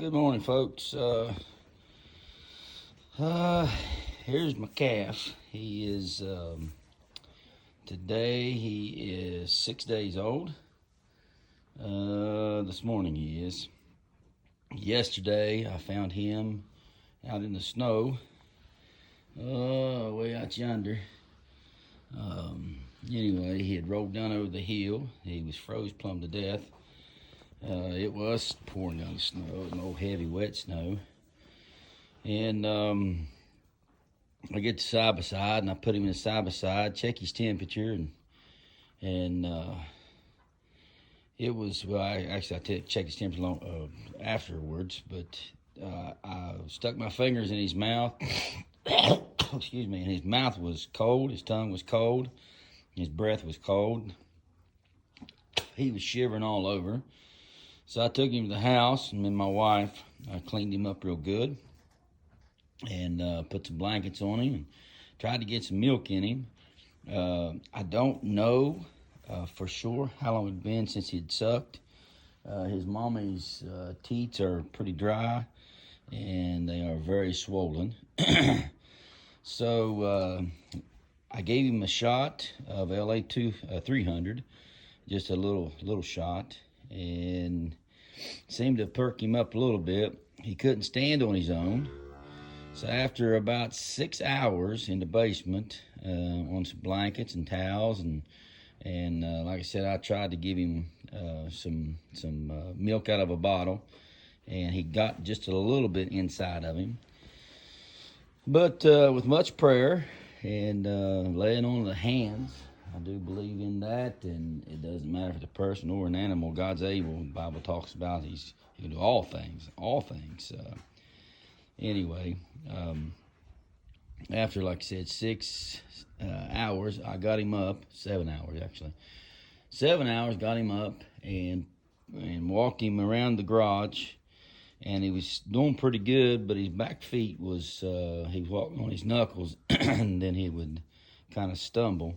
Good morning, folks. Here's my calf. Today he is 6 days old. This morning he is. Yesterday I found him out in the snow, way out yonder. Anyway, he had rolled down over the hill. He was froze plumb to death. It was pouring down the snow. It was an old heavy wet snow. And I get the side by side and I put him in the side by side, check his temperature, and it was, well, I checked his temperature afterwards, but I stuck my fingers in his mouth. Excuse me. And his mouth was cold, his tongue was cold, his breath was cold. He was shivering all over. So I took him to the house, and then my wife, I cleaned him up real good and put some blankets on him and tried to get some milk in him. I don't know for sure how long it had been since he'd sucked. His mommy's teats are pretty dry and they are very swollen. So I gave him a shot of LA 300, just a little shot, and seemed to perk him up a little bit. He couldn't stand on his own. So after about 6 hours in the basement on some blankets and towels, and like I said, I tried to give him some milk out of a bottle, and he got just a little bit inside of him. But with much prayer and laying on the hands, I do believe in that, and it doesn't matter if it's a person or an animal. God's able. The Bible talks about he can do all things. Anyway, after, like I said, 6 hours, I got him up. 7 hours, actually. 7 hours, got him up and walked him around the garage, and he was doing pretty good, but his back feet was, he was walking on his knuckles, and then he would kind of stumble.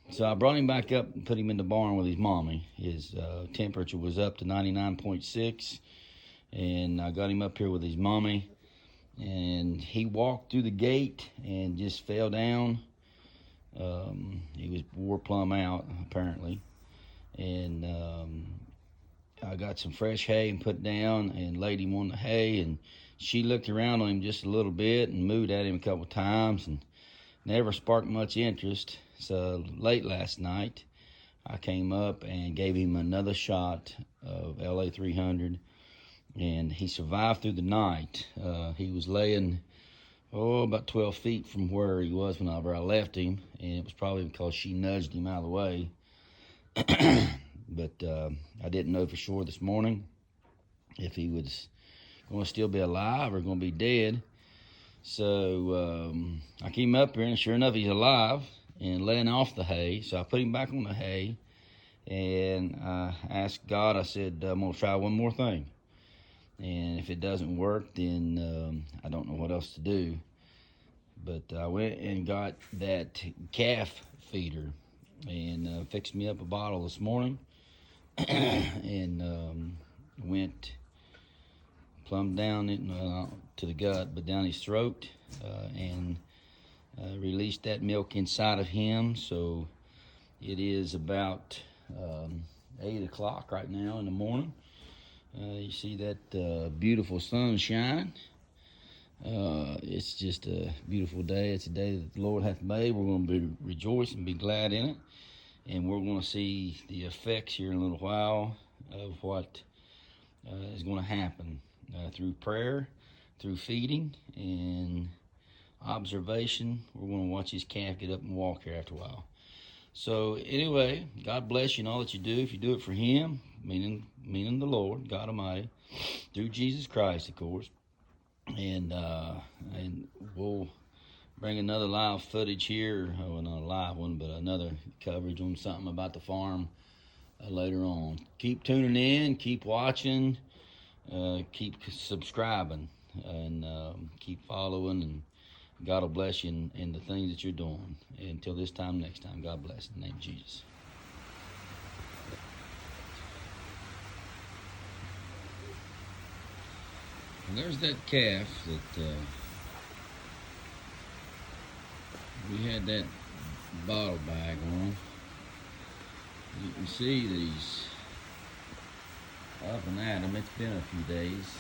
So I brought him back up and put him in the barn with his mommy. His temperature was up to 99.6, and I got him up here with his mommy, and he walked through the gate and just fell down. He was wore plumb out, apparently, and I got some fresh hay and put down and laid him on the hay, and she looked around on him just a little bit and moved at him a couple times and never sparked much interest. So late last night, I came up and gave him another shot of LA 300, and he survived through the night. He was laying, about 12 feet from where he was whenever I left him, and it was probably because she nudged him out of the way. But I didn't know for sure this morning if he was going to still be alive or going to be dead. So I came up here, and sure enough, he's alive and laying off the hay. So I put him back on the hay, and I asked God, I said, I'm going to try one more thing. And if it doesn't work, then I don't know what else to do. But I went and got that calf feeder and fixed me up a bottle this morning and went plumb down it to the gut, but down his throat, and released that milk inside of him. So it is about 8 o'clock right now in the morning. You see that beautiful sunshine. It's just a beautiful day. It's a day that the Lord hath made. We're going to be rejoice and be glad in it. And we're going to see the effects here in a little while of what is going to happen through prayer, through feeding, and observation. We're going to watch this calf get up and walk here after a while. So anyway, God bless you in all that you do. If you do it for Him, meaning the Lord, God Almighty, through Jesus Christ, of course, and we'll bring another live footage here. Well, not a live one, but another coverage on something about the farm later on. Keep tuning in, keep watching, keep subscribing, and keep following, and God will bless you in the things that you're doing. Until this time next time, God bless in the name of Jesus. And there's that calf that we had that bottle bag on. You can see that he's up and at 'em. It's been a few days,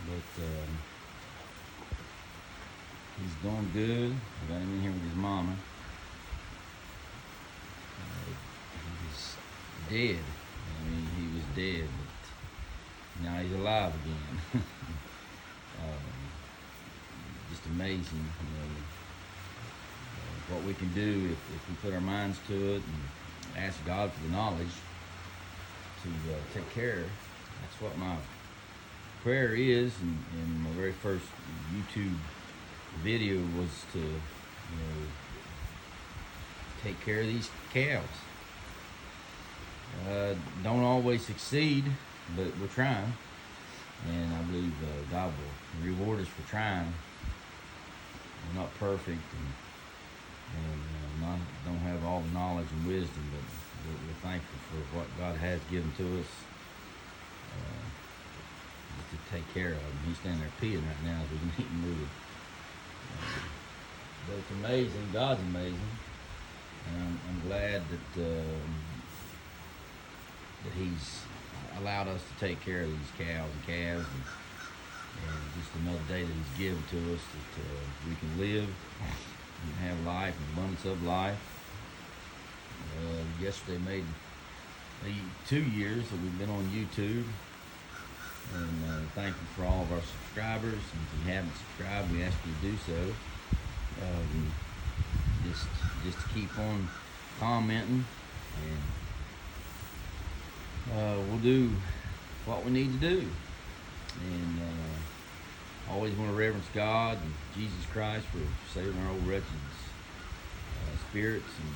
but he's doing good. I got him in here with his mama. He was dead. I mean, he was dead, but now he's alive again. Just amazing, what we can do if we put our minds to it and ask God for the knowledge to take care. That's what my prayer is, and my very first YouTube video was to, take care of these cows. Don't always succeed, but we're trying, and I believe God will reward us for trying. We're not perfect, and don't have all the knowledge and wisdom, but we're thankful for what God has given to us to take care of him. He's standing there peeing right now as we can eat and move. But it's amazing. God's amazing, and I'm glad that He's allowed us to take care of these cows and calves, and just another day that He's given to us that we can live and have life, an abundance of life. Yesterday made 2 years that we've been on YouTube, and thankful for all of our subscribers. And if you haven't subscribed, we ask you to do so. Just to keep on commenting, and we'll do what we need to do. And always want to reverence God and Jesus Christ for saving our old wretched spirits and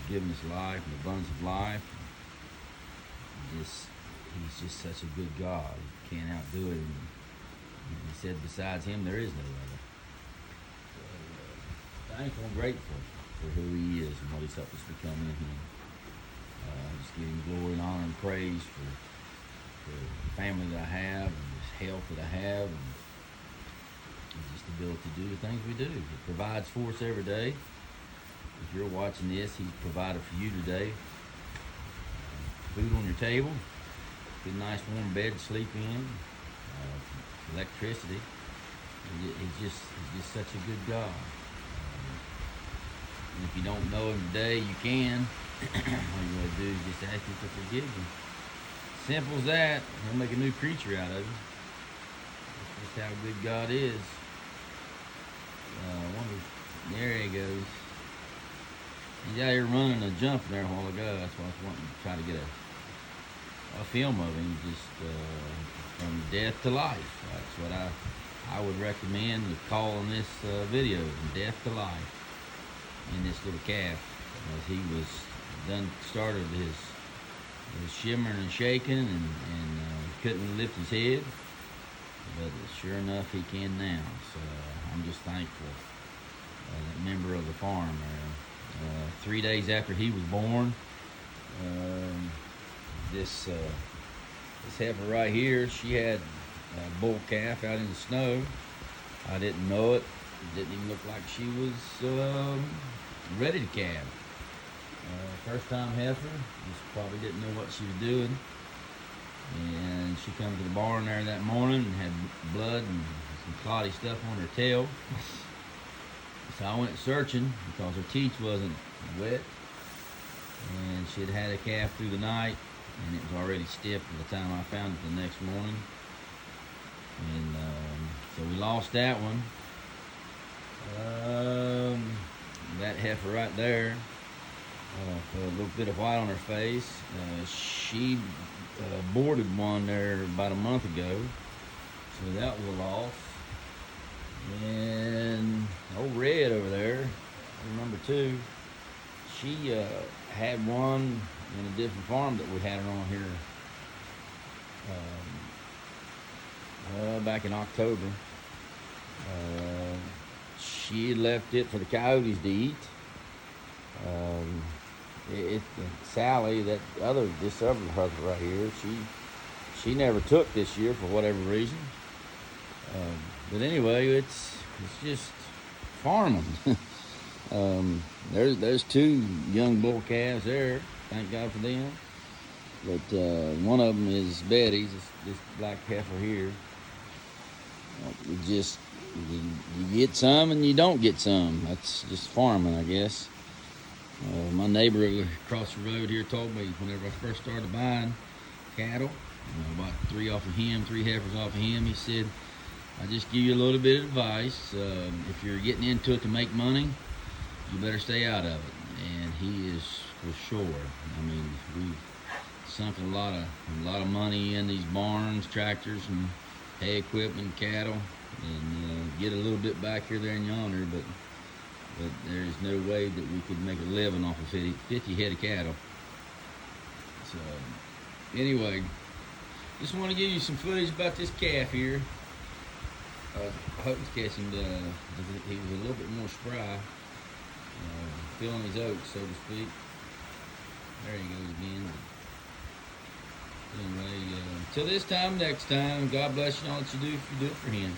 giving us life and abundance of life. He's just such a good God. You can't outdo it. And He said, besides Him, there is no other. So, thankful and grateful for who He is and what He's helped us become in Him. Just give Him glory and honor and praise for the family that I have, and this health that I have, and just the ability to do the things we do. He provides for us every day. If you're watching this, He's provided for you today. Food on your table, good nice warm bed to sleep in, electricity. He's just such a good God. And if you don't know Him today, you can. All you gotta do is just ask Him to forgive you. Simple as that. He'll make a new creature out of you. That's just how good God is. I wonder. There He goes. He's out here running and jumping there a while ago. That's why I was wanting to try to get a film of him, just from death to life. That's what I would recommend the call on this video, from death to life, in this little calf, as he was started his shimmering and shaking, and couldn't lift his head, but sure enough he can now. So I'm just thankful. That member of the farm there. 3 days after he was born, this heifer right here, she had a bull calf out in the snow. I didn't know it. It didn't even look like she was ready to calve. First time heifer, just probably didn't know what she was doing. And she come to the barn there that morning and had blood and some clotty stuff on her tail. So I went searching because her teeth wasn't wet, and she had a calf through the night, and it was already stiff by the time I found it the next morning. And so we lost that one. That heifer right there, with a little bit of white on her face, she boarded one there about a month ago, so that was a loss. And old Red over there, number 2, she had one in a different farm that we had her on here back in October. She had left it for the coyotes to eat. Sally, this other heifer right here, she never took this year for whatever reason. But anyway, it's just farming. There's 2 young bull calves there. Thank God for them. But one of them is Betty's, this black heifer here. You get some and you don't get some. That's just farming, I guess. My neighbor across the road here told me whenever I first started buying cattle, about 3 off of him, 3 heifers off of him, he said, I just give you a little bit of advice. If you're getting into it to make money, you better stay out of it. And he is for sure. I mean, we've sunk a lot of money in these barns, tractors, and hay equipment, cattle, and get a little bit back here, there, and yonder, but there's no way that we could make a living off of 50 head of cattle. So anyway, just want to give you some footage about this calf here. I hope it's catching he was a little bit more spry, filling his oats, so to speak. There he goes again. Anyway, till this time next time, God bless you and all that you do if you do it for him.